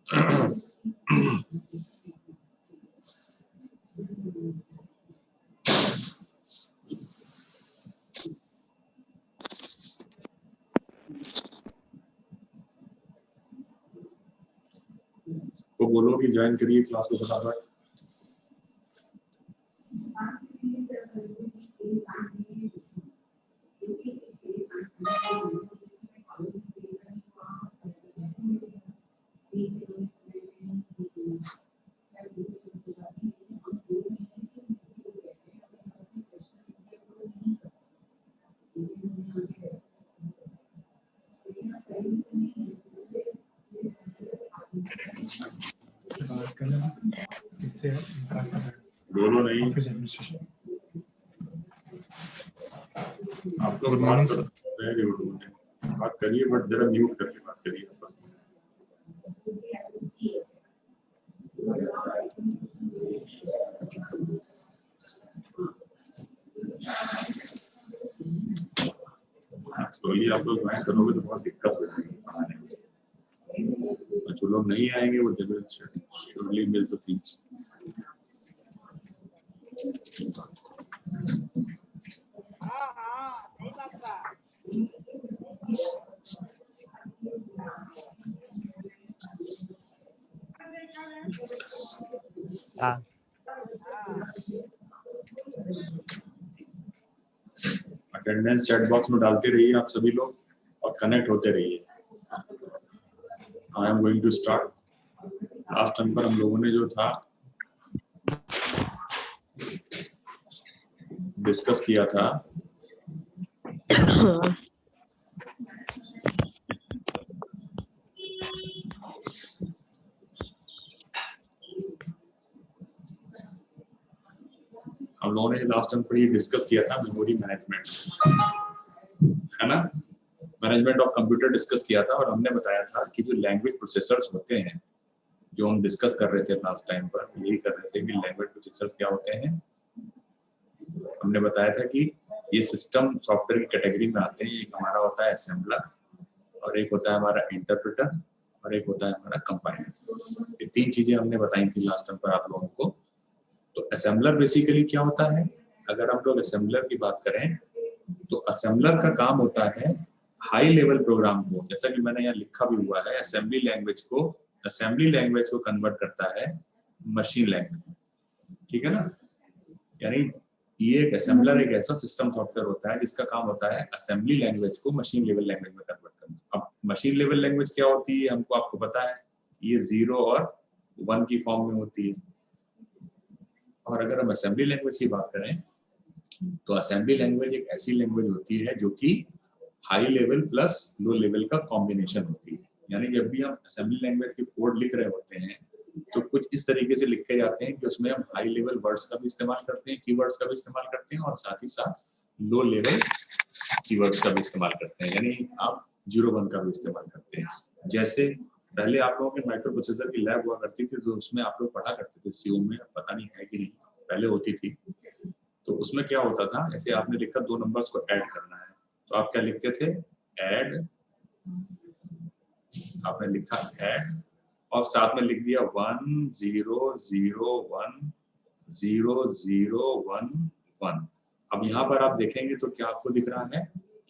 तो बोलो कि ज्वाइन करिए क्लास को फटाफट। बोलो नहीं, आप लोग बात करो। वेरी गुड, बात करिए बट जरा म्यूट करके बात करिए आपस में। स्लोली आप लोग ज्वाइन करोगे तो बहुत दिक्कत हो जाएगी पढ़ाने में, और जो लोग नहीं आएंगे वो they will surely miss the things. सही बात बा। अटेंडेंस चैट बॉक्स में डालते रहिए आप सभी लोग और कनेक्ट होते रहिए। I am going to start. Last time पर हम लोगों ने जो था डिस्कस किया था हम लोगों ने लास्ट टाइम पर ये डिस्कस किया था मेमोरी मैनेजमेंट, है ना, मैनेजमेंट ऑफ कंप्यूटर डिस्कस किया था। और हमने बताया था कि जो लैंग्वेज प्रोसेसर्स होते हैं जो हम डिस्कस कर रहे थे लास्ट टाइम पर, यही कर रहे थे कि लैंग्वेज प्रोसेसर्स क्या होते हैं। हमने बताया था कि ये सिस्टम सॉफ्टवेयर की कैटेगरी में आते हैं। एक हमारा होता है असेंबलर, और एक होता है हमारा इंटरप्रेटर, और एक होता है हमारा कंपाइलर। ये तीन चीजें हमने बताई थी लास्ट टाइम पर आप लोगों को। तो असेंबलर बेसिकली क्या होता है, अगर हम लोग असेंबलर की बात करें तो असेंबलर का काम होता है हाई लेवल प्रोग्राम को, जैसा कि मैंने यहाँ लिखा भी हुआ है, असेंबली लैंग्वेज को कन्वर्ट करता है मशीन लैंग्वेज, ठीक है ना। यानी ये एक असेंबलर एक ऐसा सिस्टम सॉफ्टवेयर होता है जिसका काम होता है असेंबली लैंग्वेज को मशीन लेवल लैंग्वेज में कन्वर्ट करना। अब मशीन लेवल लैंग्वेज क्या होती है हमको आपको पता है, ये 0 और 1 की फॉर्म में होती है। और अगर हम असेंबली लैंग्वेज की बात करें तो असेंबली लैंग्वेज एक ऐसी लैंग्वेज होती है जो कि high level plus low level का कॉम्बिनेशन होती है। यानी जब भी हम असेंबली लैंग्वेज के कोड लिख रहे होते हैं तो कुछ इस तरीके से लिखे जाते हैं कि उसमें हम हाई लेवल वर्ड्स का भी इस्तेमाल करते हैं, कीवर्ड्स का भी इस्तेमाल करते हैं, और साथ ही साथ लो लेवल कीवर्ड्स का भी इस्तेमाल करते हैं, यानी आप 0-1 का भी इस्तेमाल करते हैं। जैसे पहले आप लोगों के माइक्रो प्रोसेसर की लैब हुआ करती थी तो उसमें आप लोग पढ़ा करते थे सीओ में, पता नहीं है कि नहीं, पहले होती थी। तो उसमें क्या होता था, ऐसे आपने लिखा 2 नंबर्स को ऐड करना है तो आप क्या लिखते थे, ऐड, आपने लिखा ऐड और साथ में लिख दिया 1 0 0 1 0 0 1 1। अब यहाँ पर आप देखेंगे तो क्या आपको दिख रहा है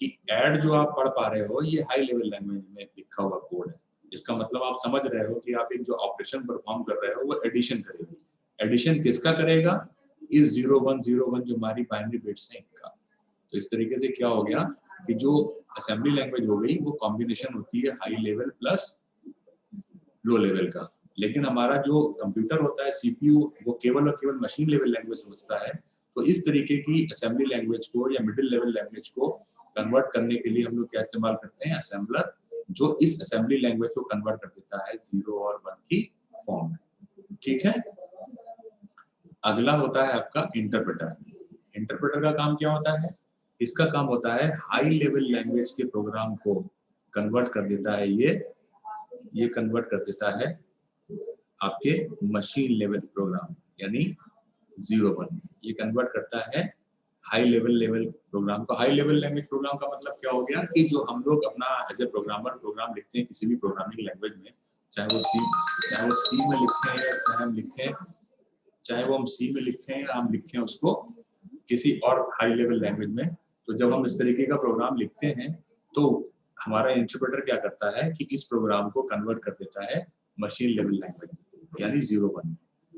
कि ऐड जो आप पढ़ पा रहे हो ये हाई लेवल लैंग्वेज में लिखा हुआ कोड है। इसका मतलब आप समझ रहे हो कि आप एक जो ऑपरेशन परफॉर्म कर रहे हो वो एडिशन करेगी। एडिशन किसका करेगा, इस 0 1 0 1 जो हमारी बाइनरी बिट्स हैं इनका। तो इस तरीके से क्या हो गया कि जो असेंबली लैंग्वेज हो गई वो कॉम्बिनेशन होती है high level plus low level का। लेकिन हमारा जो कंप्यूटर होता है सीपीयू वो केवल और केवल मशीन लेवल लैंग्वेज समझता है। तो इस तरीके की असेंबली लैंग्वेज को या मिडिल लेवल लैंग्वेज को कन्वर्ट करने के लिए हम लोग क्या इस्तेमाल करते हैं, असेंबलर, जो इस असेंबली लैंग्वेज को कन्वर्ट कर देता है 0 और 1 की फॉर्म में, ठीक है। अगला होता है आपका इंटरप्रेटर। इंटरप्रेटर का काम क्या होता है, इसका काम होता है हाई लेवल लैंग्वेज के प्रोग्राम को कन्वर्ट कर देता है, ये कन्वर्ट कर देता है आपके मशीन लेवल प्रोग्राम यानी 0-1, ये कन्वर्ट करता है हाई लेवल प्रोग्राम को। हाई लेवल लैंग्वेज प्रोग्राम का मतलब क्या हो गया कि जो हम लोग अपना एज ए प्रोग्रामर प्रोग्राम लिखते हैं किसी भी प्रोग्रामिंग लैंग्वेज में, चाहे वो सी में लिखें या चाहे हम लिखें, चाहे वो हम सी में लिखें या हम लिखें उसको किसी और हाई लेवल लैंग्वेज में। तो जब हम इस तरीके का प्रोग्राम लिखते हैं तो हमारा इंटरप्रेटर क्या करता है कि इस प्रोग्राम को कन्वर्ट कर देता है मशीन लेवल लैंग्वेज यानी 0-1।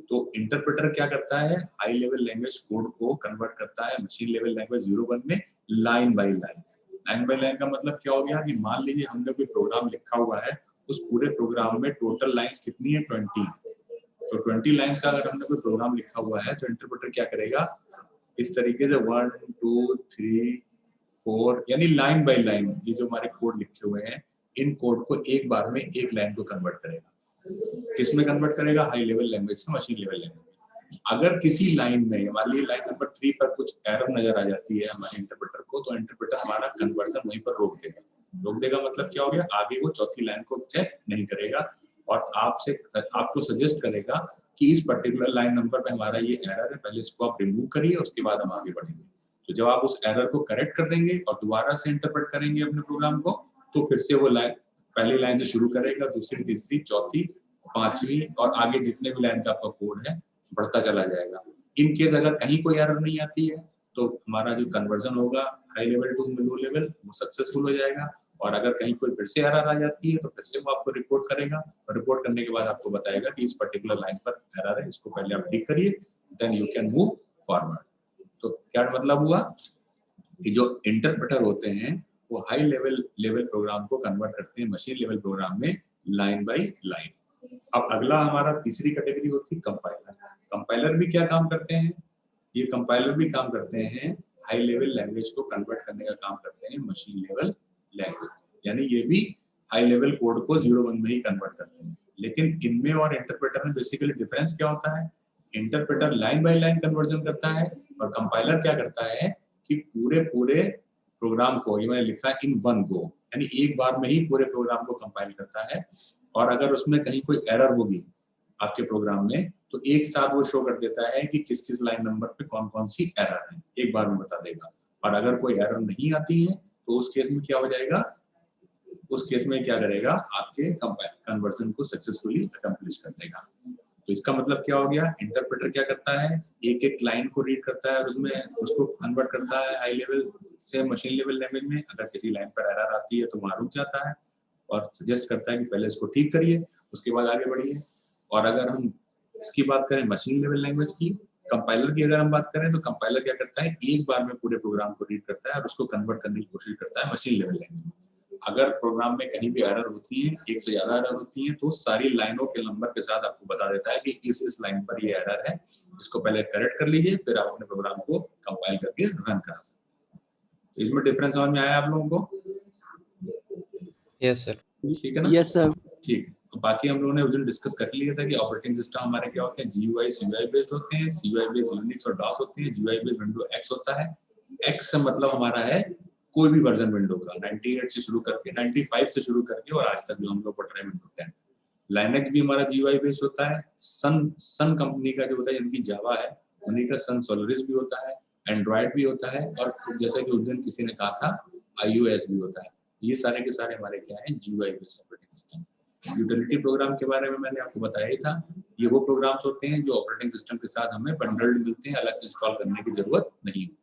तो इंटरप्रेटर क्या करता है, हाई लेवल लैंग्वेज कोड को कन्वर्ट करता है मशीन लेवल लैंग्वेज 0-1 में line by line. Line by line का मतलब क्या हो गया कि मान लीजिए हमने कोई प्रोग्राम लिखा हुआ है, उस पूरे प्रोग्राम में टोटल लाइंस कितनी है, 20। तो 20 लाइंस का अगर हमने कोई प्रोग्राम लिखा हुआ है तो इंटरप्रेटर क्या करेगा, इस तरीके से 1 2 3 4 यानी लाइन बाय लाइन ये जो हमारे कोड लिखे हुए हैं, इन कोड को एक बार में एक लाइन को कन्वर्ट करेगा। किस में कन्वर्ट करेगा, हाई लेवल लैंग्वेज से मशीन लेवल लैंग्वेज। अगर किसी लाइन में मान लीजिए लाइन नंबर 3 पर कुछ एरर नजर आ जाती है हमारे इंटरप्रेटर को, तो इंटरप्रेटर हमारा कन्वर्जन वहीं पर रोक देगा। रोक देगा मतलब क्या हो गया, आगे वो चौथी लाइन को चेक नहीं करेगा और आपको सजेस्ट करेगा कि इस पर्टिकुलर लाइन नंबर पे हमारा ये एरर है, पहले इसको आप रिमूव करिए, उसके बाद हम आगे बढ़ेंगे। तो जब आप उस एरर को करेक्ट कर देंगे और दोबारा से इंटरप्रेट करेंगे अपने प्रोग्राम को, तो फिर से वो लाइन पहली लाइन से शुरू करेगा, दूसरी, तीसरी, चौथी, पांचवी और आगे जितने भी लाइन का आपका कोड है बढ़ता चला जाएगा। इन केस अगर कहीं कोई एरर नहीं आती है तो हमारा जो कन्वर्जन होगा high level to low level वो सक्सेसफुल हो जाएगा। और अगर कहीं कोई फिर से एरर आ जाती है तो फिर से वो आपको रिपोर्ट करेगा और रिपोर्ट करने के बाद आपको बताएगा कि इस पर्टिकुलर लाइन पर एरर है, इसको पहले आप ठीक करिए, then you can move forward. तो क्या मतलब हुआ कि जो इंटरप्रेटर होते हैं वो हाई लेवल प्रोग्राम को कन्वर्ट करते हैं मशीन लेवल प्रोग्राम में लाइन बाय लाइन। अब अगला हमारा तीसरी कैटेगरी होती है कंपाइलर। कंपाइलर भी क्या काम करते हैं, ये कंपाइलर भी काम करते हैं हाई लेवल लैंग्वेज को कन्वर्ट करने का काम करते हैं मशीन लेवल लैंग्वेज, यानी ये भी हाई लेवल कोड को 0-1 में ही कन्वर्ट करते हैं। लेकिन इनमें और इंटरप्रेटर में बेसिकली डिफरेंस क्या होता है, interpreter line by line conversion करता है और कंपाइलर क्या करता है कि पूरे प्रोग्राम को, ये मैंने लिखा है इन वन गो, यानी एक बार में ही पूरे प्रोग्राम को कंपाइल करता है। और अगर उसमें कहीं कोई एरर होगी आपके प्रोग्राम में तो एक साथ वो शो कर देता है कि किस किस लाइन नंबर पे कौन कौन सी एरर है, एक बार में बता देगा। और अगर कोई एरर नहीं आती है तो उस केस में क्या हो जाएगा, उस केस में क्या करेगा, आपके कन्वर्जन को सक्सेसफुली अकम्प्लिश कर देगा। तो इसका मतलब क्या हो गया, इंटरप्रेटर क्या करता है, एक एक लाइन को रीड करता है और उसमें उसको कन्वर्ट करता है हाई लेवल से मशीन लेवल लैंग्वेज में। अगर किसी लाइन पर एरर आती है तो वहां रुक जाता है और सजेस्ट करता है कि पहले इसको ठीक करिए, उसके बाद आगे बढ़िए। और अगर हम इसकी बात करें मशीन लेवल लैंग्वेज की, कंपाइलर की अगर हम बात करें तो कंपाइलर क्या करता है, एक बार में पूरे प्रोग्राम को रीड करता है और उसको कन्वर्ट करने की कोशिश करता है मशीन लेवल लैंग्वेज में। अगर प्रोग्राम में कहीं भी एरर होती है, एक से ज्यादा एरर होती है, तो सारी लाइनों के नंबर के साथ आपको बता देता है कि इस लाइन पर ये एरर है, इसको पहले करेक्ट कर लीजिए, फिर आप अपने प्रोग्राम को कंपाइल करके रन करा सकते हैं। तो इसमें डिफरेंस समझ में आया आप लोगों को? Yes sir. ठीक है ना? Yes sir. ठीक। तो बाकी हम लोगों ने उस दिन डिस्कस कर लिया था कि ऑपरेटिंग सिस्टम हमारे क्या होते हैं, GUI CUI बेस्ड होते हैं, CUI बेस्ड यूनिक्स और डॉस होते हैं, GUI बेस्ड विंडो X होता है। X से मतलब हमारा है कोई भी वर्जन विंडो का, 98 से शुरू करके 95 से शुरू करके और आज तक जो हम लोग पढ़ रहे हैं विंडो 10। लाइनक्स भी हमारा GUI बेस्ड होता है। सन कंपनी का जो होता है, जिनकी जावा है, उन्हीं का सन सोलरिस भी होता है, एंड्रॉइड भी होता है और जैसा कि उस दिन किसी ने कहा था iOS भी होता है। ये सारे के सारे हमारे क्या है, GUI based operating system. Utility programme के बारे में मैंने आपको बताया ही था, ये वो प्रोग्राम्स होते हैं जो ऑपरेटिंग सिस्टम के साथ हमें बंडल्ड मिलते हैं, अलग से इंस्टॉल करने की जरूरत नहीं होती।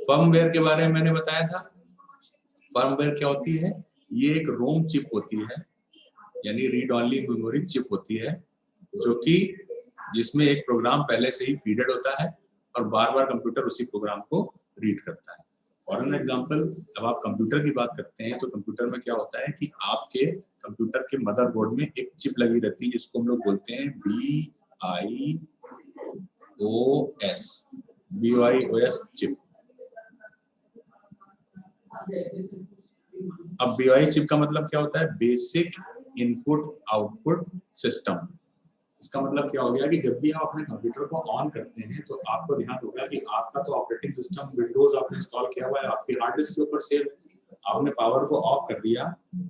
फर्मवेयर के बारे में मैंने बताया था। फर्मवेयर क्या होती है, ये एक रोम चिप होती है, यानी रीड ओनली मेमोरी चिप होती है, जो कि जिसमें एक प्रोग्राम पहले से ही फीडेड होता है और बार बार कंप्यूटर उसी प्रोग्राम को रीड करता है। और एन एग्जांपल, जब आप कंप्यूटर की बात करते हैं तो कंप्यूटर में क्या होता है कि आपके कंप्यूटर के मदरबोर्ड में एक चिप लगी रहती है जिसको हम लोग बोलते हैं BIOS चिप। अब BIOS चिप का मतलब क्या होता है, बेसिक इनपुट आउटपुट सिस्टम। इसका मतलब क्या हो गया कि जब भी आप अपने कंप्यूटर को ऑन करते हैं तो आपको ध्यान होगा कि आपका तो ऑपरेटिंग सिस्टम विंडोज आपने इंस्टॉल किया हुआ है, आपके हार्ड डिस्क के ऊपर सेव, आपने पावर को ऑफ कर दिया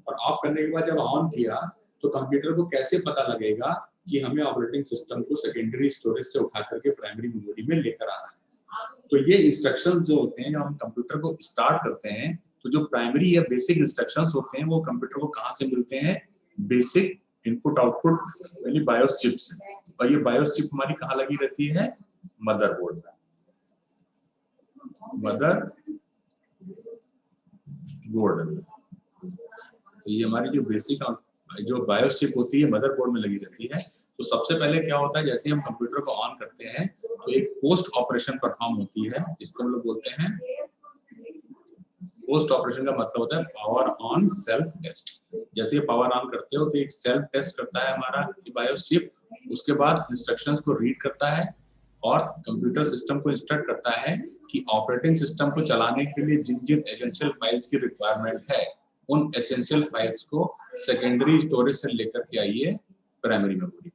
और ऑफ करने के बाद जब ऑन किया तो कंप्यूटर को कैसे पता लगेगा कि हमें ऑपरेटिंग सिस्टम को सेकेंडरी स्टोरेज से उठा करके प्राइमरी मेमोरी में लेकर आना है। तो ये इंस्ट्रक्शंस जो होते हैं, जब हम कंप्यूटर को स्टार्ट करते हैं तो जो प्राइमरी या बेसिक इंस्ट्रक्शंस होते हैं वो कंप्यूटर को कहाँ से मिलते हैं, बेसिक इनपुट आउटपुट यानी बायोस चिप्स है, और ये बायोस चिप हमारी कहाँ लगी रहती है? मदरबोर्ड में, मदर बोर्ड में। तो ये हमारी जो बेसिक जो बायोस चिप होती है मदरबोर्ड में लगी रहती है। तो सबसे पहले क्या होता है, जैसे हम कंप्यूटर को ऑन करते हैं तो एक पोस्ट ऑपरेशन परफॉर्म होती है, जिसको हम लोग बोलते हैं पोस्ट ऑपरेशन। का मतलब होता है पावर ऑन सेल्फ टेस्ट। जैसे पावर ऑन करते हो तो एक सेल्फ टेस्ट करता है हमारा बायोस चिप, उसके बाद इंस्ट्रक्शंस को रीड करता है और कंप्यूटर सिस्टम को इंस्ट्रक्ट करता है कि ऑपरेटिंग सिस्टम को चलाने के लिए जिन जिन एसेंशियल फाइल्स की रिक्वायरमेंट है उन एसेंशियल फाइल्स को सेकेंडरी स्टोरेज से लेकर के आइए प्राइमरी मेमोरी।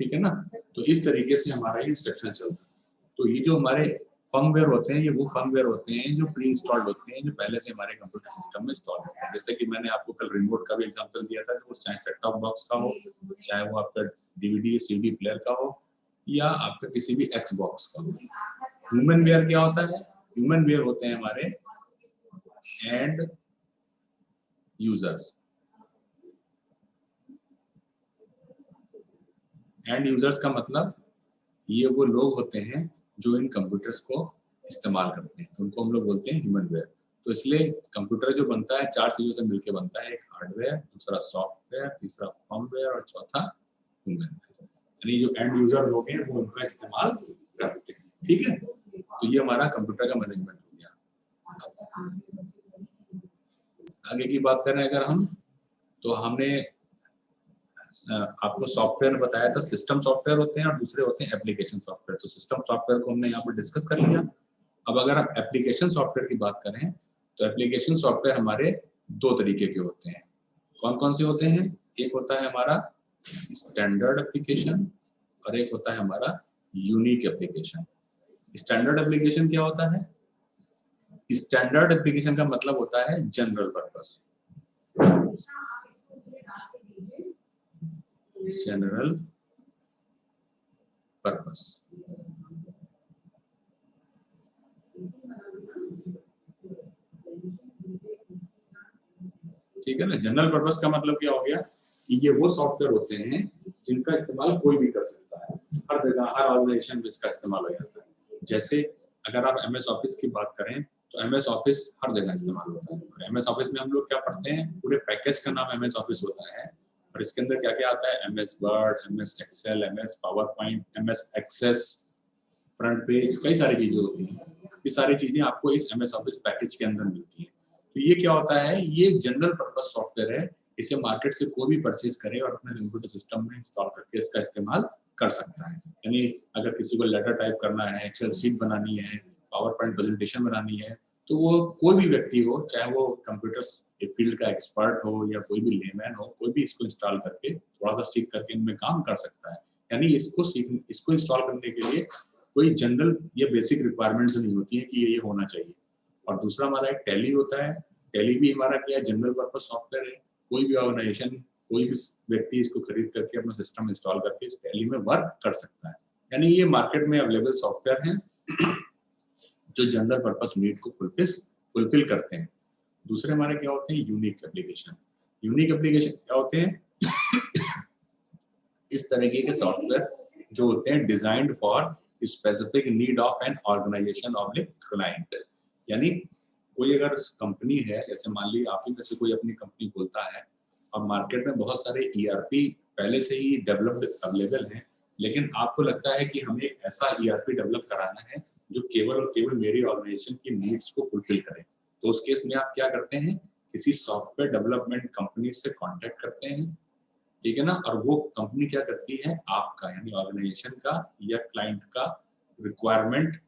ठीक है ना? तो इस तरीके से हमारा ये इंस्ट्रक्शन चलता है। तो ये जो हमारे फर्मवेयर होते हैं, ये वो फर्मवेयर होते हैं जो प्री इंस्टॉल्ड होते हैं, जो पहले से हमारे कंप्यूटर सिस्टम में इंस्टॉल होते हैं। जैसे कि मैंने आपको कल रिमोट का भी एग्जांपल दिया था, वो चाहे सेट टॉप बॉक्स का हो, चाहे वो आपका डीवीडी सीडी प्लेयर का हो, या आपका किसी भी एक्स बॉक्स का हो। ह्यूमन वेयर क्या होता है? ह्यूमन वेयर होते हैं हमारे एंड यूजर्स। एंड यूजर्स का मतलब ये वो लोग होते हैं जो इन कंप्यूटर्स को इस्तेमाल करते हैं, उनको हम लोग बोलते हैं ह्यूमन वेयर। तो इसलिए कंप्यूटर जो बनता है 4 चीजों से मिलकर बनता है, एक हार्डवेयर, दूसरा सॉफ्टवेयर, तीसरा फर्मवेयर और चौथा ह्यूमन वेयर। यानी जो एंड यूजर लोग हैं वो उनका इस्तेमाल करते हैं। ठीक है? तो ये हमारा कंप्यूटर का मैनेजमेंट हो गया। आगे की बात करें अगर हम, तो हमने आपको सॉफ्टवेयर बताया था, सिस्टम सॉफ्टवेयर होते हैं और दूसरे होते हैं एप्लीकेशन सॉफ्टवेयर। तो सिस्टम सॉफ्टवेयर को हमने यहाँ पर डिस्कस कर लिया। अब अगर आप एप्लीकेशन सॉफ्टवेयर की बात करें तो एप्लीकेशन सॉफ्टवेयर हमारे 2 तरीके के होते हैं। कौन कौन से होते हैं? एक होता है हमारा स्टैंडर्ड एप्लीकेशन और एक होता है हमारा यूनिक एप्लीकेशन। स्टैंडर्ड एप्लीकेशन क्या होता है? स्टैंडर्ड एप्लीकेशन का मतलब होता है जनरल पर्पस। General purpose. ठीक है ना? जनरल पर्पस का मतलब क्या हो गया कि ये वो सॉफ्टवेयर होते हैं जिनका इस्तेमाल कोई भी कर सकता है, हर जगह हर ऑर्गेनाइजेशन में इसका इस्तेमाल हो जाता है। जैसे अगर आप एमएस ऑफिस की बात करें तो एमएस ऑफिस हर जगह इस्तेमाल होता है। और एमएस ऑफिस में हम लोग क्या पढ़ते हैं? पूरे पैकेज का नाम एमएस ऑफिस होता है और इसके अंदर क्या क्या आता है? MS Word, MS Excel, MS PowerPoint, MS Access, FrontPage, कई सारी चीजें होती हैं। ये सारी चीजें आपको इस एमएस ऑफिस पैकेज के अंदर मिलती हैं। तो ये क्या होता है? ये जनरल पर्पस सॉफ्टवेयर है। इसे मार्केट से कोई भी परचेज करे और अपने कंप्यूटर सिस्टम में इंस्टॉल करके इसका इस्तेमाल कर सकता है। यानी अगर किसी को लेटर टाइप करना है, एक्सेल शीट बनानी है, पावर पॉइंट प्रेजेंटेशन बनानी है, तो वो कोई भी व्यक्ति हो, चाहे वो कंप्यूटर फील्ड का एक्सपर्ट हो या कोई भी लेमैन हो, कोई भी इसको इंस्टॉल करके थोड़ा सा सीख करके इनमें काम कर सकता है। यानी इसको इंस्टॉल करने के लिए कोई जनरल या बेसिक रिक्वायरमेंट्स नहीं होती है कि ये होना चाहिए। और दूसरा हमारा एक टैली होता है। टैली भी हमारा क्या है? जनरल पर्पस सॉफ्टवेयर है। कोई भी ऑर्गेनाइजेशन, कोई भी व्यक्ति इसको खरीद करके अपना सिस्टम इंस्टॉल करके इस टैली में वर्क कर सकता है। यानी ये मार्केट में अवेलेबल सॉफ्टवेयर हैं जो जनरल पर्पस नीड को फुलफिल करते हैं। दूसरे हमारे क्या होते हैं? Unique application. यूनिक एप्लीकेशन क्या होते हैं? इस तरीके के सॉफ्टवेयर जो होते हैं designed for specific need of an organisation of the client. यानी कोई अगर कंपनी है, जैसे मान ली आप ही में से कोई अपनी कंपनी खोलता है और मार्केट में बहुत सारे ईआरपी पहले से ही डेवलप्ड अवेलेबल हैं, लेकिन आपको लगता है कि हमें एक ऐसा ईआरपी डेवलप कराना है जो केवल और केवल मेरी ऑर्गेनाइजेशन की नीड्स को फुलफिल करे। तो उस केस में आप क्या करते हैं? किसी सॉफ्टवेयर डेवलपमेंट कंपनी से कॉन्टेक्ट करते हैं, ठीक है ना? और वो कंपनी क्या करती है? आपका यानी ऑर्गेनाइजेशन का या क्लाइंट का रिक्वायरमेंट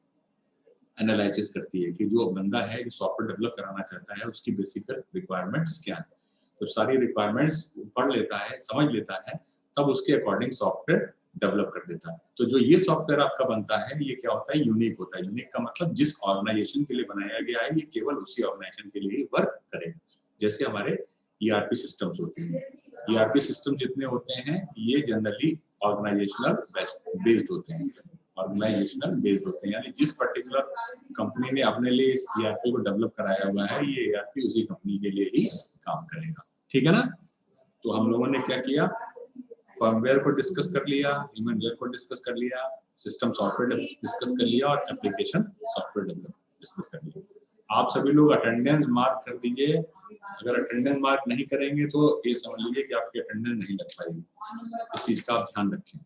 एनालिसिस करती है कि जो बंदा है जो सॉफ्टवेयर डेवलप कराना चाहता है उसकी बेसिक रिक्वायरमेंट्स क्या है। तो सारी रिक्वायरमेंट्स पढ़ लेता है, समझ लेता है, तब उसके अकॉर्डिंग सॉफ्टवेयर डेवलप कर देता है। तो जो ये सॉफ्टवेयर आपका बनता है ये क्या होता है? यूनिक होता है। यूनिक का मतलब जिस ऑर्गेनाइजेशन के लिए बनाया गया है ये केवल उसी ऑर्गेनाइजेशन के लिए ही वर्क करेगा। जैसे हमारे ईआरपी सिस्टम्स होते हैं, ईआरपी सिस्टम जितने होते हैं ये जनरली ऑर्गेनाइजेशनल बेस्ड होते हैं। ऑर्गेनाइजेशनल बेस्ड होते हैं यानी जिस पर्टिकुलर कंपनी ने अपने लिए इस ईआरपी को डेवलप कराया हुआ है ये ईआरपी उसी कंपनी के लिए ही काम करेगा। ठीक है ना? तो हम लोगों ने क्या किया? फर्मवेयर को डिस्कस कर लिया, ह्यूमनवेयर को डिस्कस कर लिया, सिस्टम सॉफ्टवेयर डिस्कस कर लिया और एप्लीकेशन सॉफ्टवेयर डिस्कस कर लिया। आप सभी लोग अटेंडेंस मार्क कर दीजिए। अगर अटेंडेंस मार्क नहीं करेंगे तो ये समझ लीजिए कि आपकी अटेंडेंस नहीं लग पाएगी। इस चीज का आप ध्यान रखें।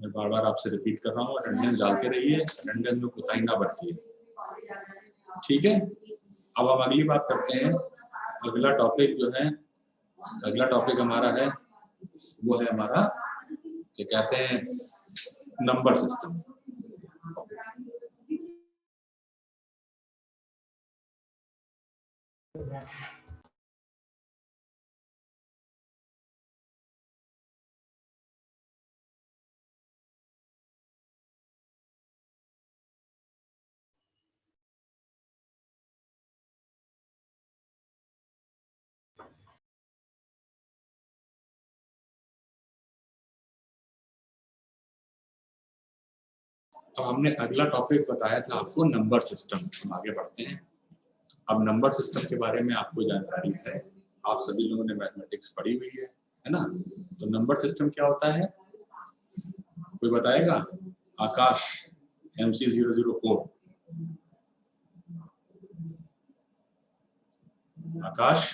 मैं बार बार आपसे रिपीट कर रहा हूँ, अटेंडेंस डालते रहिए, अटेंडेंस में कोताही ना बरतिए, ठीक है। अब हम अगली बात करते हैं। अगला टॉपिक जो है, अगला टॉपिक हमारा है, वो है हमारा क्या कहते हैं, नंबर सिस्टम। अब हमने अगला टॉपिक बताया था आपको नंबर सिस्टम। हम आगे बढ़ते हैं। अब नंबर सिस्टम के बारे में आपको जानकारी है, आप सभी लोगों ने मैथमेटिक्स पढ़ी हुई है ना। तो नंबर सिस्टम क्या होता है, कोई बताएगा? आकाश, MC004, आकाश।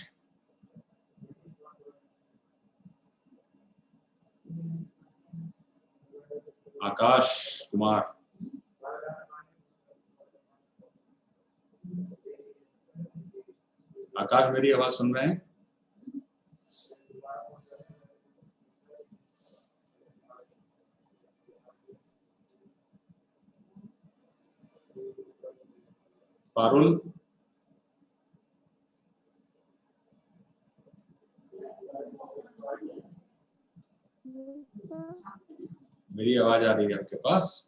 आकाश कुमार, आकाश मेरी आवाज सुन रहे हैं? पारुल, मेरी आवाज आ रही है आपके पास?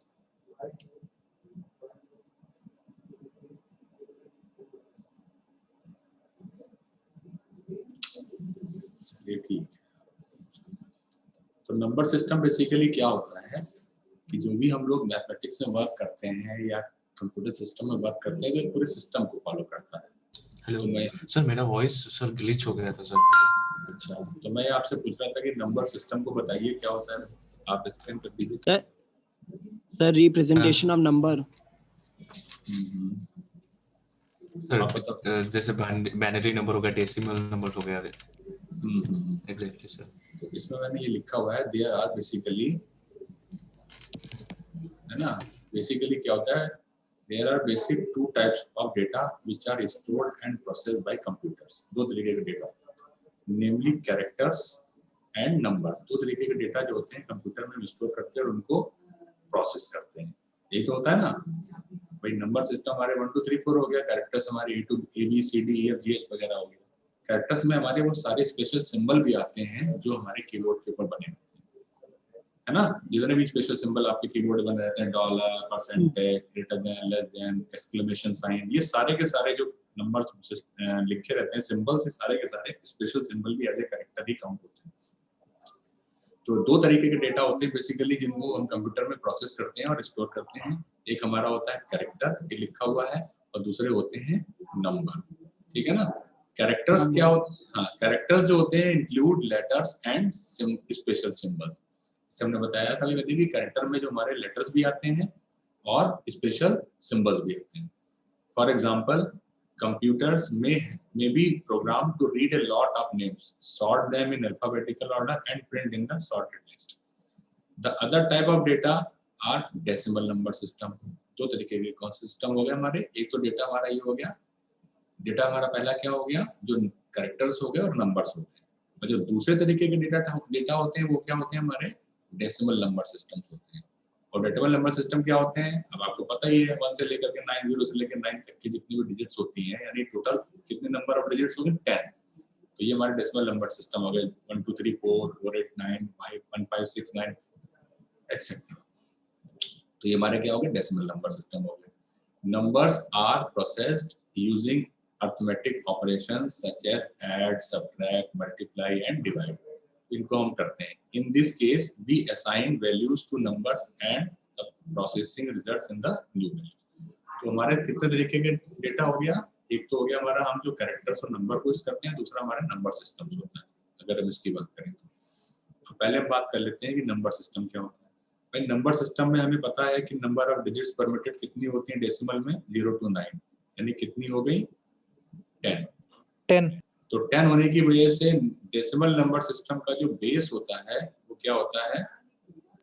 चलिए ठीक है। तो नंबर सिस्टम बेसिकली क्या होता है कि जो भी हम लोग मैथमेटिक्स में वर्क करते हैं या कंप्यूटर सिस्टम में वर्क करते हैं, वो पूरे सिस्टम को फॉलो करता है। हेलो तो मैं सर, मेरा वॉइस सर ग्लिच हो गया था सर। अच्छा, तो मैं आपसे पूछ रहा था कि नंबर सिस्टम को बताइए क्या होता है, आप एक्सप्लेन कर दीजिए। Sir representation of number. Sir जैसे बाइनरी नंबर हो गया, डेसिमल नंबर हो गया। Exactly sir. तो इसमें मैंने ये लिखा हुआ है, देयर आर बेसिकली, है ना, बेसिकली क्या होता है, there are basic two types of data which are stored and processed by computers. दो तरीके के data, namely characters and numbers. दो तरीके के डेटा जो होते हैं कंप्यूटर में स्टोर करते हैं और उनको प्रोसेस करते हैं। यही तो होता है ना भाई। नंबर सिस्टम हमारे 1 2 3 4 हो गया, कैरेक्टर्स हमारे ABCDEFGH वगैरह हो गया। कैरेक्टर्स में हमारे वो सारे स्पेशल सिंबल भी आते हैं जो हमारे कीबोर्ड के ऊपर बने होते हैं, है ना। जितने भी स्पेशल सिंबल आपके कीबोर्ड में बने रहते हैं, dollar, percentage, greater than, less than, exclamation sign, ये सारे के सारे जो नंबर्स लिखे रहते हैं सिंबल से, सारे के सारे स्पेशल सिंबल भी एज ए कैरेक्टर ही काउंट होते हैं। तो दो तरीके के डेटा होते हैं बेसिकली जिनको हम कंप्यूटर में प्रोसेस करते हैं और स्टोर करते हैं। एक हमारा होता है कैरेक्टर, ये लिखा हुआ है, और दूसरे होते हैं नंबर, ठीक है ना। कैरेक्टर्स क्या होते हैं? हाँ, कैरेक्टर्स जो होते हैं include letters and special symbols. जैसे हमने बताया था अभी कि कैरेक्टर में जो हमारे लेटर्स भी आते हैं और स्पेशल सिंबल्स भी आते हैं। For example, computers may be programmed to read a lot of names, sort them in alphabetical order and print in the sorted list. The other type of data are decimal number system. दो तरीके के कौन से system हो गए हमारे? एक तो डेटा हमारा ये हो गया, डेटा हमारा पहला क्या हो गया, जो कैरेक्टर्स हो गए और नंबर्स हो गए। और जो दूसरे तरीके के डेटा होते हैं वो क्या होते हैं हमारे? डेसिमल नंबर सिस्टम्स होते हैं। और डेसिमल नंबर सिस्टम क्या होते हैं? अब आपको पता ही है, 1 से लेकर के 9, 0 से लेकर 9 तक की जितनी भी डिजिट्स होती हैं, यानी टोटल कितने नंबर ऑफ डिजिट्स हो गए? 10। तो ये हमारे डेसिमल नंबर सिस्टम हो गए, 1 2 3 4 4 8 9 5 1 5 6 9 एक्सेट्रा। तो ये हमारे क्या हो गए? डेसिमल नंबर सिस्टम हो गए। Numbers are processed using arithmetic operations such as add, subtract, multiply and divide. इनको हम करते हैं। In this case we assign values to numbers and the processing results in the new value. तो हमारे कितने तरीके के डेटा हो गया? एक तो हो गया हमारा हम जो कैरेक्टर्स और नंबर को यूज करते हैं, दूसरा हमारा नंबर सिस्टम्स होता है। अगर हम इसकी बात करें तो तो पहले हम बात कर लेते हैं कि नंबर सिस्टम क्या होता है। भाई नंबर सिस्टम में हमें पता है कि नंबर ऑफ डिजिट्स परमिटेड कितनी होती है डेसिमल में, 0 to 9, यानी कितनी हो गई 10। 10 तो 10 होने की वजह से डेसिमल नंबर सिस्टम का जो बेस होता है वो क्या होता है,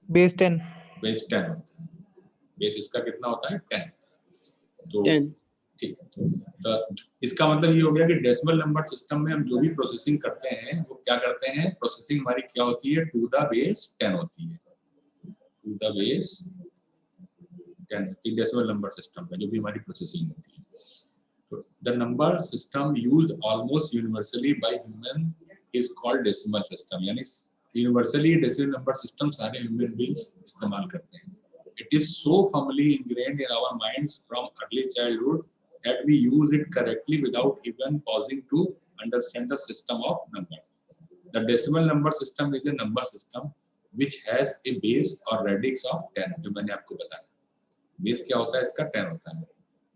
बेस 10 बेस 10 होता है। बेस इसका कितना होता है 10। तो 10 ठीक है, तो इसका मतलब ये हो गया कि डेसिमल नंबर सिस्टम में हम जो भी प्रोसेसिंग करते हैं वो क्या करते हैं, प्रोसेसिंग हमारी क्या होती है, टू द बेस 10 होती है, टू द बेस 10 होती है डेसिमल नंबर सिस्टम में जो भी हमारी प्रोसेसिंग होती है। तो the number system used almost universally by human is called decimal system, यानी यूनिवर्सली डेसिमल नंबर सिस्टम सारे ह्यूमन बीइंग्स इस्तेमाल करते हैं। It is so firmly ingrained in our minds from early childhood that we use it correctly without even pausing to understand the system of numbers. The decimal number system is a number system which has a base or radix of 10, जो मैंने आपको बताया। Base क्या होता है इसका, 10 होता है।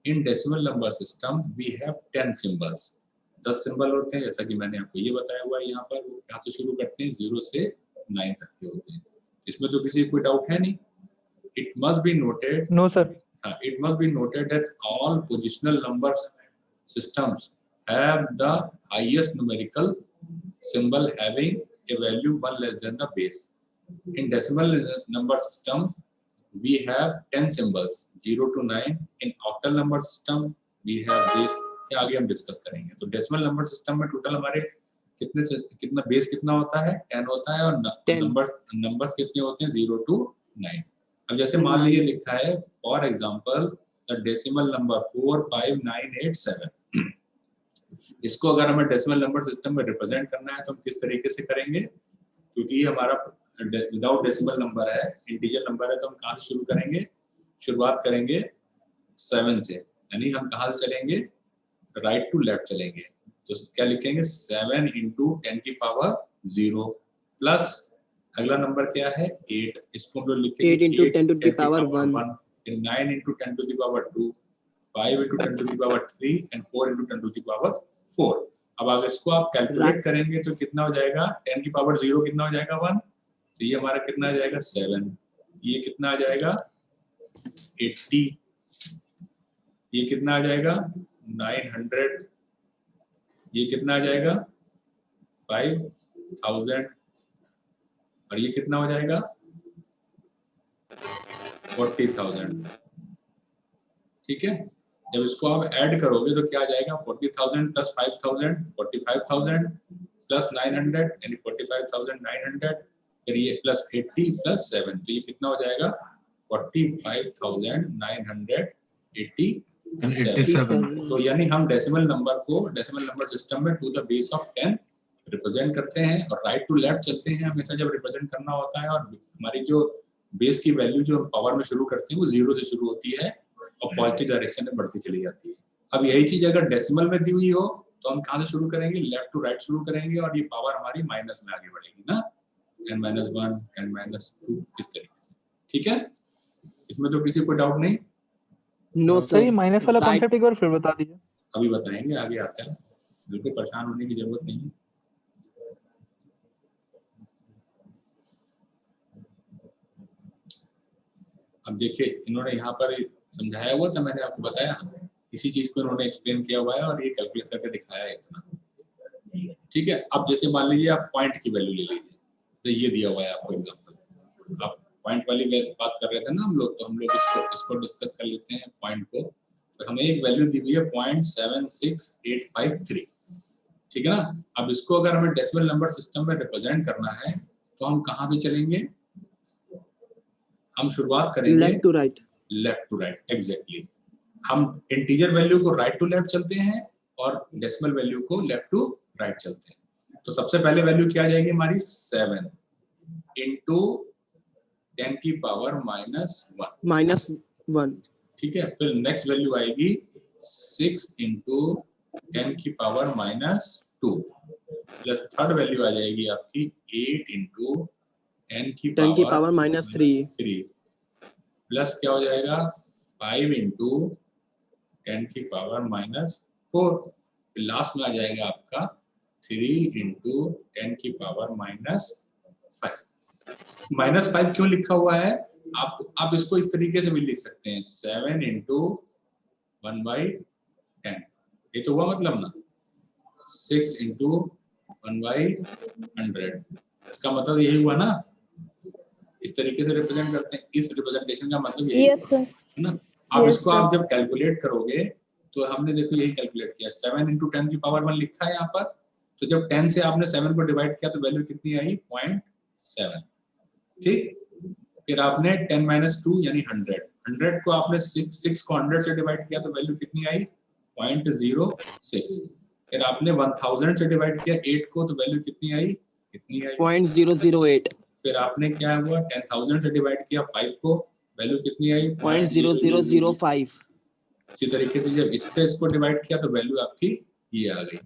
In decimal number system we have 10 symbols, 10 symbol होते हैं, जैसा कि मैंने आपको ये बताया हुआ है। यहाँ पर वो कहाँ से शुरू करते हैं, 0 से 9 तक के होते हैं। इसमें तो किसी कोई डाउट है नहीं। It must be noted. No sir. It must be noted that all positional number systems have the highest numerical symbol having a value 1 less than the base. In decimal number system, we have 10 symbols, 0 to 9. In octal number system, we have base. ये आगे हम discuss करेंगे। तो decimal number system में total हमारे कितना base कितना होता है, 10 होता है, और नंबर्स कितने होते हैं, 0 to 9। अब जैसे मान लीजिए लिखा है for example the decimal number 45987, इसको अगर हमें डेसिमल नंबर सिस्टम में रिप्रेजेंट करना है तो हम किस तरीके से करेंगे, क्योंकि ये हमारा विदाउट डेसिमल नंबर है, इंटीजर नंबर है, तो हम कहाँ से शुरू करेंगे, शुरुआत करेंगे 7 से, यानी हम कहाँ से चलेंगे, राइट टू लेफ्ट चलेंगे। तो क्या लिखेंगे, 7 into 10 की पावर 0 प्लस अगला नंबर क्या है 8, इसको हम लोग लिखेंगे 8 into 10 to the power 1, 9 into 10 to the power 2, 5 into 10 to the power 3 and 4 into 10 to the power 4। अब अगर इसको आप कैलकुलेट करेंगे तो कितना हो जाएगा, 10 की पावर 0 कितना हो जाएगा 1, तो ये हमारा कितना आ जाएगा 7, ये कितना आ जाएगा 80, ये कितना आ जाएगा 900, ये कितना आ जाएगा 5000, और ये कितना हो जाएगा 40,000। ठीक है, जब इसको आप ऐड करोगे तो क्या आ जाएगा, 40,000 प्लस 5,000 45,000 प्लस 900 यानी 45,900, फिर ये प्लस 80 प्लस 7, तो ये कितना हो जाएगा 45,987। तो यानी हम डेसिमल नंबर को डेसिमल नंबर सिस्टम में to the base of 10 represent करते हैं, और राइट टू लेफ्ट चलते हैं हमेशा जब रिप्रेजेंट करना होता है, और हमारी जो बेस की वैल्यू जो हम पावर में शुरू करते हैं वो 0 से शुरू होती है और पॉजिटिव डायरेक्शन में बढ़ती चली जाती है। अब यही चीज अगर डेसिमल में दी हुई हो तो हम कहाँ से शुरू करेंगे, लेफ्ट टू राइट शुरू करेंगे, और ये पावर हमारी माइनस में आगे बढ़ेगी ना, n-1 n-2 इस तरीके से। ठीक है, इसमें तो किसी को डाउट नहीं। नो सर ये सर, माइनस वाला कॉन्सेप्ट एक बार फिर बता दीजिए। अभी बताएंगे, आगे आते हैं, बिल्कुल परेशान होने की जरूरत नहीं है। अब देखिए इन्होंने यहाँ पर समझाया हुआ था, मैंने आपको बताया, इसी चीज को इन्होंने एक्सप्लेन किया हुआ है और ये कैलकुलेट करके दिखाया है इतना। ठीक है, अब जैसे मान लीजिए आप पॉइंट की वैल्यू ले लीजिए, तो ये दिया हुआ है आपको एग्जांपल, आप पॉइंट वाली बात कर रहे थे ना हम लोग, तो हम लोग इसको डिस्कस कर लेते हैं पॉइंट को। तो हमें एक वैल्यू दी हुई है 0.76853, ठीक है ना। अब इसको अगर हमें डेसिमल नंबर सिस्टम में रिप्रेजेंट करना है तो हम कहाँ से चलेंगे, हम शुरुआत करेंगे left to right, left to right, exactly. हम इंटीजर वैल्यू को राइट टू लेफ्ट चलते हैं और डेसिमल वैल्यू को लेफ्ट टू राइट चलते हैं। तो सबसे पहले वैल्यू क्या आ जाएगी हमारी 7 into 10 की पावर -1, ठीक है। फिर नेक्स्ट वैल्यू आएगी 6 into 10 की पावर -2, प्लस थर्ड वैल्यू आ जाएगी आपकी 8 into 10 की पावर -3, प्लस क्या हो जाएगा 5 into 10 की पावर -4, लास्ट में आ जाएगा आपका 3 into 10 की पावर -5 क्यों लिखा हुआ है? आप इसको इस तरीके से भी लिख सकते हैं, 7 into 1/10, ये तो हुआ मतलब ना, 6 into 1/100, इसका मतलब यही हुआ ना, इस तरीके से रिप्रेजेंट करते हैं, इस रिप्रेजेंटेशन का मतलब यही है ना। अब इसको आप जब कैलकुलेट करोगे तो हमने देखो यही कैलकुलेट किया, 7 into 10 की पावर 1 लिखा है यहाँ पर, तो जब 10 से आपने 7 को डिवाइड किया तो वैल्यू कितनी आई? 0.7, ठीक। फिर आपने 10 - 2 यानी 100 को आपने 6 को 100 से डिवाइड किया तो वैल्यू कितनी आई? 0.06। फिर आपने 1000 से डिवाइड किया 8 को तो वैल्यू कितनी आई? कितनी आई? 0.008 फिर आपने क्या हुआ, 10,000 से डिवाइड किया 5 को, वैल्यू कितनी आई? 0.0005 इसी तरीके से जब इससे इसको डिवाइड किया तो वैल्यू आपकी ये आ गई,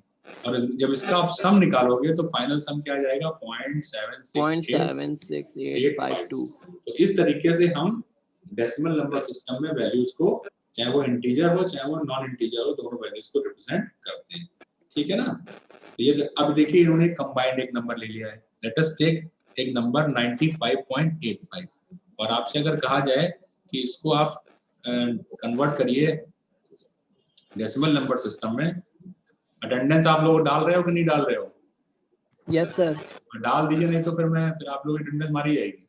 और जब इसका आप सम निकालोगे तो फाइनल सम क्या आ जाएगा? 0.76852। तो इस तरीके से हम डेसिमल नंबर सिस्टम में वैल्यूज को, चाहे वो इंटीजर हो चाहे वो नॉन इंटीजर हो, दोनों वैल्यूज को रिप्रेजेंट करते हैं, ठीक है ना। तो ये अब देखिए इन्होंने कंबाइंड एक नंबर ले लिया है, लेट अस टेक एक नंबर 95.85, और आपसे अगर कहा जाए कि इसको आप कन्वर्ट करिए डेसिमल नंबर सिस्टम में, अटेंडेंस आप लोग डाल रहे हो कि नहीं डाल रहे हो? Yes sir. डाल दीजिए, नहीं तो फिर आप लोग अटेंडेंस मारी जाएगी।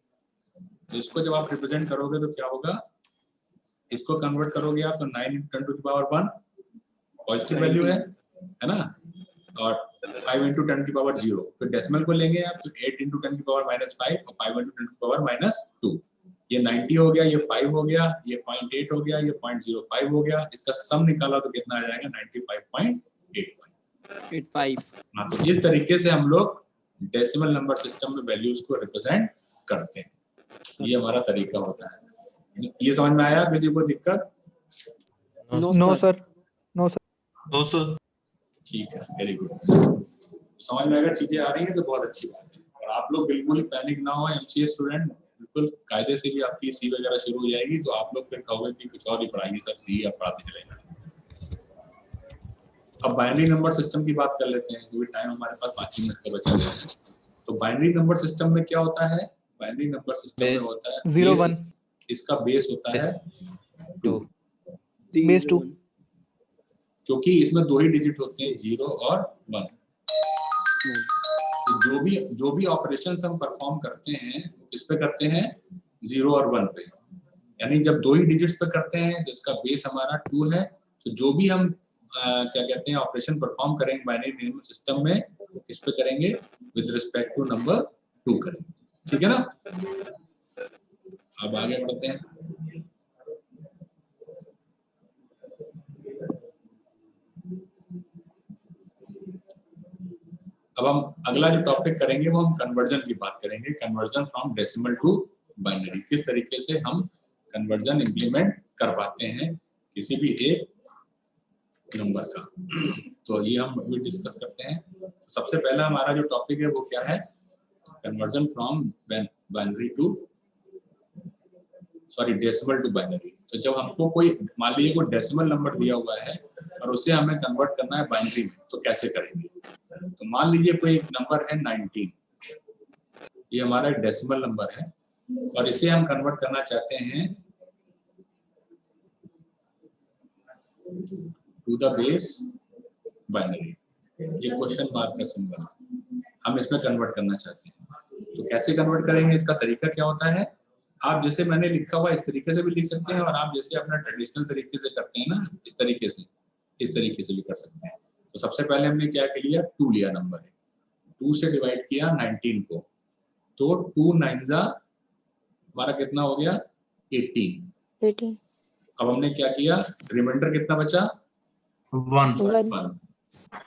तो इसको जब आप रिप्रेजेंट करोगे तो क्या होगा, इसको कन्वर्ट करोगे आप तो 9 × 10⁻1 पॉजिटिव वैल्यू है ना, और 5 × 10⁻0, फिर डेसिमल को लेंगे आप तो 8 × 10⁻⁻5 और 5 × 10⁻2, ये 90 हो गया, ये 5 हो गया, ये 0.8 हो गया, ये 0.05 हो गया, इसका सम निकाला तो कितना आ जाएगा? 95.85। हाँ, तो इस तरीके से हम लोग डेसिमल नंबर सिस्टम में वैल्यूज को रिप्रेजेंट करते हैं, ये हमारा तरीका होता है। ये समझ में आया? किसी को दिक्कत? No sir. तो सर ठीक है, वेरी गुड। समझ में अगर चीजें आ रही हैं तो बहुत अच्छी बात है, और आप लोग बिल्कुल ही पैनिक ना हो, एमसीए स्टूडेंट बिल्कुल कायदे से भी आपकी सी वगैरह शुरू हो जाएगी तो आप लोग फिर कहोगे कि कुछ और ही पढ़ाएंगे सर, सी आप पढ़ाते चले जाएंगे। अब बाइनरी नंबर सिस्टम की बात कर लेते हैं, क्योंकि टाइम हमारे पास 5 ही मिनट का बचा हुआ है। तो बाइनरी नंबर सिस्टम में क्या होता है? बाइनरी नंबर सिस्टम में होता है 0 1 इसका बेस होता है 2, बेस 2, क्योंकि इसमें 2 ही डिजिट होते हैं, 0 और 1। तो जो भी ऑपरेशंस हम परफॉर्म करते हैं इस पे करते हैं 0 और 1 पे, यानी जब 2 ही डिजिट्स पे करते हैं जिसका बेस हमारा 2 है, तो जो भी हम क्या कहते हैं ऑपरेशन परफॉर्म करेंगे बाइनरी नंबर सिस्टम में, इस पे करेंगे विद रिस्पेक्ट टू नंबर 2 करेंगे, ठीक है ना। अब आगे बढ़ते हैं। अब हम अगला जो टॉपिक करेंगे वो हम कन्वर्जन की बात करेंगे, conversion from decimal to binary, किस तरीके से हम कन्वर्जन इंप्लीमेंट कर पाते हैं किसी भी एक नंबर का। तो ये हम अभी डिस्कस करते हैं। सबसे पहला हमारा जो टॉपिक है वो क्या है? Conversion from binary to decimal to binary. तो जब हमको कोई, मान लीजिए कोई डेसिमल नंबर दिया हुआ है और उसे हमें कन्वर्ट करना है बाइनरी में, तो कैसे करेंगे? तो मान लीजिए कोई एक नंबर है 19, ये हमारा डेसिमल नंबर है और इसे हम कन्वर्ट करना चाहते हैं टू द बेस बाइनरी। ये क्वेश्चन मार्क का सिंबल, हम इसमें कन्वर्ट करना चाहते हैं, तो कैसे कन्वर्ट करेंगे? इसका तरीका क्या होता है? आप जैसे मैंने लिखा हुआ इस तरीके से भी लिख सकते हैं, और आप जैसे अपना ट्रेडिशनल तरीके से करते हैं ना, इस तरीके से भी कर सकते हैं। तो सबसे पहले हमने क्या लिया? 2 लिया नंबर है, 2 से डिवाइड किया 19 को, तो 2 9 हमारा कितना हो गया? 18। अब हमने क्या किया? रिमाइंडर कितना बचा? 1।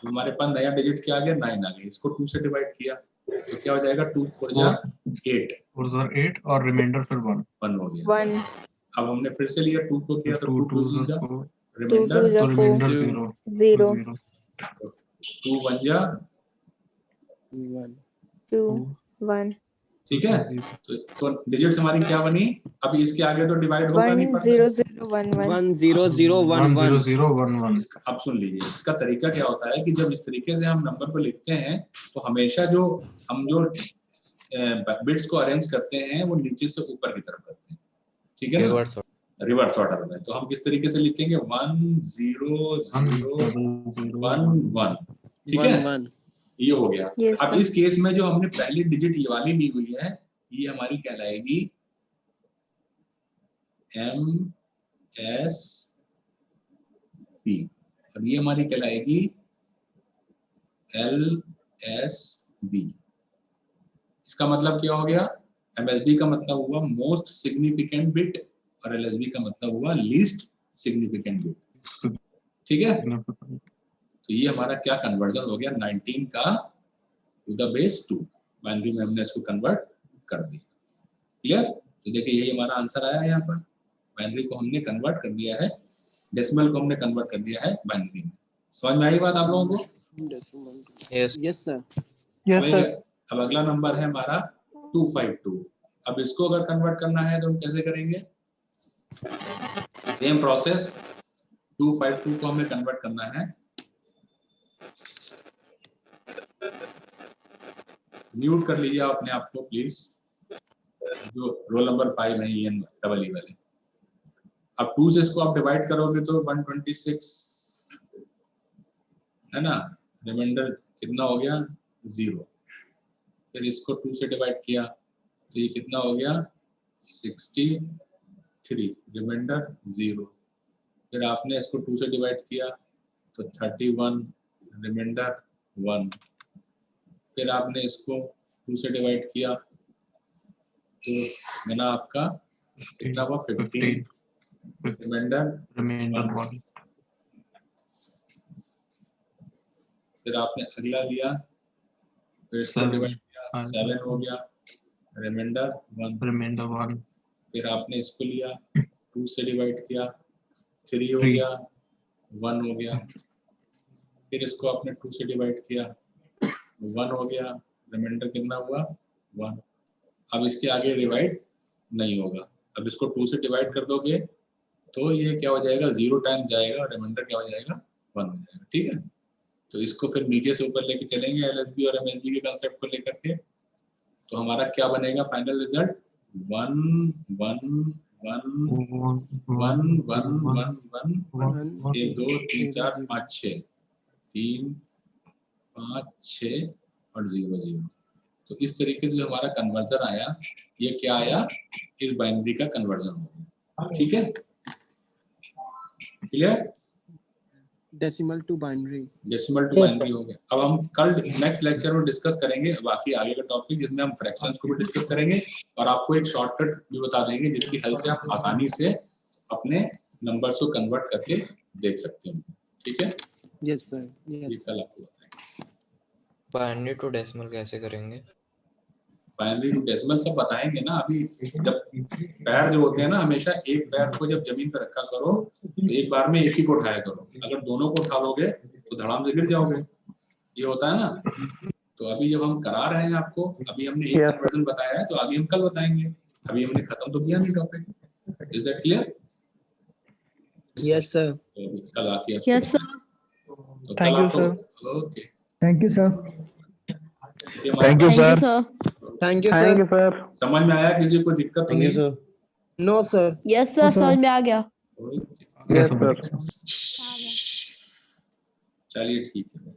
हमारे पास नया डिजिट क्या आ गया? 9 आ गया। इसको 2 से डिवाइड किया तो क्या हो जाएगा? 2 4 जा 8 और रिमाइंडर फिर 1 हो गया। अब हमने फिर से लिया 2 को किया तो 2 2 जा रिमाइंडर 0 2 1 जा 2 1। ठीक है, तो डिजिट्स हमारी क्या बनी? अभी इसके आगे तो डिवाइड होगा नहीं, 1 0 0 1 1 1 0 0 1 1। अब सुन लीजिए, इसका तरीका क्या होता है कि जब इस तरीके से हम नंबर को लिखते हैं तो हमेशा जो बिट्स को अरेंज करते हैं वो नीचे से ऊपर की तरफ करते हैं, ठीक है ना, रिवर्स रिवर्स ऑर्डर में। तो हम किस तरीके से लिखेंगे 1 0 0 1 1, ठीक है, ये हो गया। Yes, अब sir. इस केस में जो हमने पहली डिजिट ये वाली ली हुई है ये हमारी कहलाएगी MSB और ये हमारी कहलाएगी LSB। इसका मतलब क्या हो गया, MSB का मतलब हुआ मोस्ट सिग्निफिकेंट बिट और LSB का मतलब हुआ लीस्ट सिग्निफिकेंट बिट, ठीक है। तो ये हमारा क्या कन्वर्जन हो गया 19 का टू द बेस 2, बाइनरी में हमने इसको कन्वर्ट कर दिया, क्लियर। तो देखिए यही हमारा आंसर आया है, यहाँ पर बाइनरी को हमने कन्वर्ट कर दिया है, डेसिमल को हमने कन्वर्ट कर दिया है बाइनरी में। समझ में आई बात आप लोगों को? Yes yes sir. Yes sir. अब अगला नंबर है हमारा 252। अब इसको अगर कन्वर्ट करना है तो हम कैसे करेंगे, सेम प्रोसेस, 252 को हमें कन्वर्ट करना है, म्यूट कर लीजिए अपने आप को प्लीज, जो रोल नंबर 5 है ये डबल ई वाले। अब 2 से इसको आप डिवाइड करोगे तो 126 है ना, रिमाइंडर कितना हो गया 0, फिर इसको 2 से डिवाइड किया तो ये कितना हो गया 63, रिमाइंडर 0, फिर आपने इसको 2 से डिवाइड किया तो 31, रिमाइंडर 1, फिर आपने इसको 2 से डिवाइड किया तो बना आपका कितना हुआ 15, रिमाइंडर 1, फिर आपने अगला लिया फिर इसको डिवाइड किया 7 हो गया, रिमाइंडर 1, फिर आपने इसको लिया 2 से डिवाइड किया 3 हो गया, 1 हो गया, फिर इसको आपने 2 से डिवाइड किया 1 हो गया, रिमाइंडर कितना हुआ 1। अब इसके आगे डिवाइड नहीं होगा, अब इसको 2 से डिवाइड कर दोगे तो ये क्या हो जाएगा 0 टाइम जाएगा, रिमाइंडर क्या हो जाएगा 1 हो जाएगा, ठीक है। तो इसको फिर नीचे से ऊपर लेके चलेंगे LSB और MSB के कंसेप्ट को लेकर के, तो हमारा क्या बनेगा फाइनल रिजल्ट 1 1 1 1 1 1 1 1 2 3 4 5 6 3 5 6 और 0 0। तो इस तरीके से जो हमारा कन्वर्जन आया ये क्या आया, इस बाइनरी का कन्वर्जन हो गया, ठीक है, क्लियर। डेसिमल टू बाइनरी हो गया। अब हम कल नेक्स्ट लेक्चर में डिस्कस करेंगे बाकी आगे का टॉपिक, जिसमें हम फ्रैक्शंस को भी डिस्कस करेंगे और आपको एक शॉर्टकट भी बता देंगे जिसकी हेल्प से आप आसानी से अपने नंबर्स को कन्वर्ट करके देख सकते हो, ठीक है। यस सर, ये कल आपको बताएंगे। बाइनरी टू डेसिमल कैसे करेंगे, बाइनरी टू डेसिमल सब बताएंगे ना। अभी जब पैर जो होते हैं ना, हमेशा एक पैर को जब जमीन पर रखा करो तो एक बार में एक ही को उठाया करो, अगर दोनों को उठा लोगे तो धड़ाम से गिर जाओगे, ये होता है ना। तो अभी जब हम करा रहे हैं आपको, अभी हमने एक कन्वर्जन बताया है तो आगे हम कल बताएंगे, अभी हमने खत्म तो किया नहीं topic. Is that clear? Yes sir. कल आके यस सर। तो Thank you, sir. Okay, thank you sir. Thank you sir. Thank you thank you sir. Sir. समझ में आया? किसी को दिक्कत तो नहीं? No sir. यस सर, समझ में आ गया। Yes sir. चलिए ठीक है।